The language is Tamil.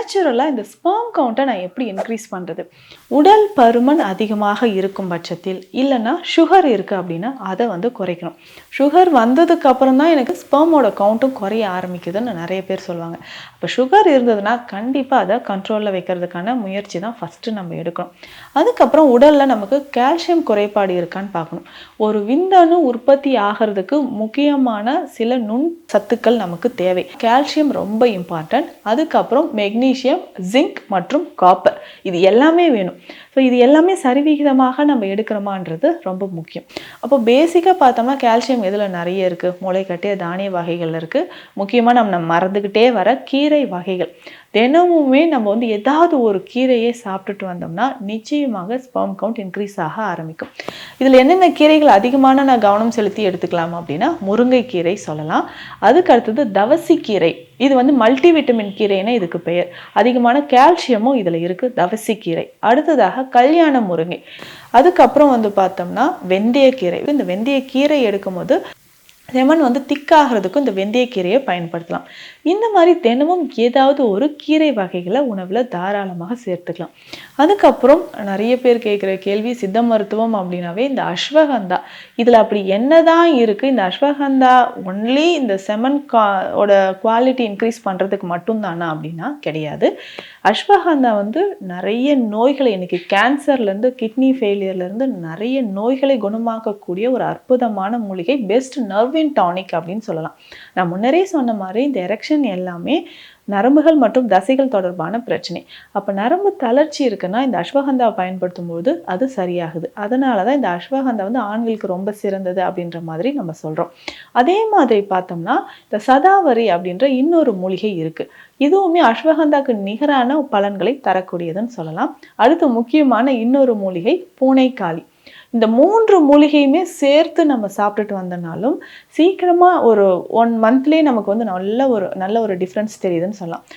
நேச்சுரலாக இந்த ஸ்பெர்ம் கவுண்ட்டை நான் எப்படி இன்க்ரீஸ் பண்ணுறது? உடல் பருமன் அதிகமாக இருக்கும் பட்சத்தில் இல்லைன்னா சுகர் இருக்குது அப்படின்னா அதை வந்து குறைக்கணும். சுகர் வந்ததுக்கு அப்புறம் தான் எனக்கு ஸ்பெர்மோட கவுண்ட்டும் குறைய ஆரம்பிக்குதுன்னு நிறைய பேர் சொல்லுவாங்க. அப்போ சுகர் இருந்ததுன்னா கண்டிப்பாக அதை கண்ட்ரோலில் வைக்கிறதுக்கான முயற்சி தான் ஃபஸ்ட்டு நம்ம எடுக்கணும். அதுக்கப்புறம் உடலில் நமக்கு கால்சியம் குறைபாடு இருக்கான்னு பார்க்கணும். ஒரு விந்தணு உற்பத்தி ஆகிறதுக்கு முக்கியமான சில நுண் சத்துக்கள் நமக்கு தேவை. கால்சியம் ரொம்ப இம்பார்ட்டன்ட். அதுக்கப்புறம் மெக்னீசியம், ஜிங்க் மற்றும் காப்பர், இது எல்லாமே வேணும். ஸோ இது எல்லாமே சரிவிகிதமாக நம்ம எடுக்கிறோமான்றது ரொம்ப முக்கியம். அப்போ பேசிக்காக பார்த்தோம்னா கால்சியம் எதில் நிறைய இருக்குது? முளைக்கட்டிய தானிய வகைகள் இருக்குது. முக்கியமாக நம்ம மறந்துக்கிட்டே வர கீரை வகைகள். தினமுமே நம்ம வந்து ஏதாவது ஒரு கீரையை சாப்பிட்டுட்டு வந்தோம்னா நிச்சயமாக ஸ்பெர்ம் கவுண்ட் இன்க்ரீஸ் ஆக ஆரம்பிக்கும். இதில் என்னென்ன கீரைகள் அதிகமான நான் கவனம் செலுத்தி எடுத்துக்கலாம் அப்படின்னா முருங்கைக்கீரை சொல்லலாம். அதுக்கு அடுத்தது தவசிக்கீரை. இது வந்து மல்டிவிட்டமின் கீரைன்னு இதுக்கு பெயர். அதிகமான கால்சியமும் இதில் இருக்குது தவசிக்கீரை. அடுத்ததாக கல்யாண முருங்கை. அதுக்கப்புறம் வந்து பார்த்தோம்னா வெந்தயக்கீரை. இந்த வெந்தயக்கீரை எடுக்கும்போது லெமன் வந்து திக்காகிறதுக்கும் இந்த வெந்தயக்கீரையை பயன்படுத்தலாம். இந்த மாதிரி தினமும் ஏதாவது ஒரு கீரை வகைகளை உணவில் தாராளமாக சேர்த்துக்கலாம். அதுக்கப்புறம் நிறைய பேர் கேட்குற கேள்வி, சித்த மருத்துவம் அப்படின்னாவே இந்த அஸ்வகந்தா, இதில் அப்படி என்னதான் இருக்குது? இந்த அஸ்வகந்தா ஒன்லி இந்த செமன் ஓட குவாலிட்டி இன்க்ரீஸ் பண்ணுறதுக்கு மட்டும்தானா அப்படின்னா கிடையாது. அஸ்வகந்தா வந்து நிறைய நோய்களை, இன்னைக்கு கேன்சர்லேருந்து கிட்னி ஃபெயிலியர்லேருந்து நிறைய நோய்களை குணமாக்கக்கூடிய ஒரு அற்புதமான மூலிகை. பெஸ்ட் நர்வின் டானிக் அப்படின்னு சொல்லலாம். நான் முன்னரே சொன்ன மாதிரி இந்த எரெக்ஷன் எல்லாமே நரம்புகள் மற்றும் தசைகள் தொடர்பான பிரச்சனை. அப்போ நரம்பு தளர்ச்சி இருக்குன்னா இந்த அஸ்வகந்தாவை பயன்படுத்தும் போது அது சரியாகுது. அதனால தான் இந்த அஸ்வகந்தா வந்து ஆண்களுக்கு ரொம்ப சிறந்தது அப்படின்ற மாதிரி நம்ம சொல்கிறோம். அதே மாதிரி பார்த்தோம்னா இந்த சதாவரி அப்படின்ற இன்னொரு மூலிகை இருக்குது. இதுவுமே அஸ்வகந்தாக்கு நிகரான பலன்களை தரக்கூடியதுன்னு சொல்லலாம். அடுத்து முக்கியமான இன்னொரு மூலிகை பூனைக்காளி. இந்த 3 மூலிகையுமே சேர்த்து நம்ம சாப்பிட்டுட்டு வந்தனாலும் சீக்கிரமாக ஒரு 1 மந்த்லேயே நமக்கு வந்து நல்ல ஒரு டிஃப்ரென்ஸ் தெரியுதுன்னு சொல்லலாம்.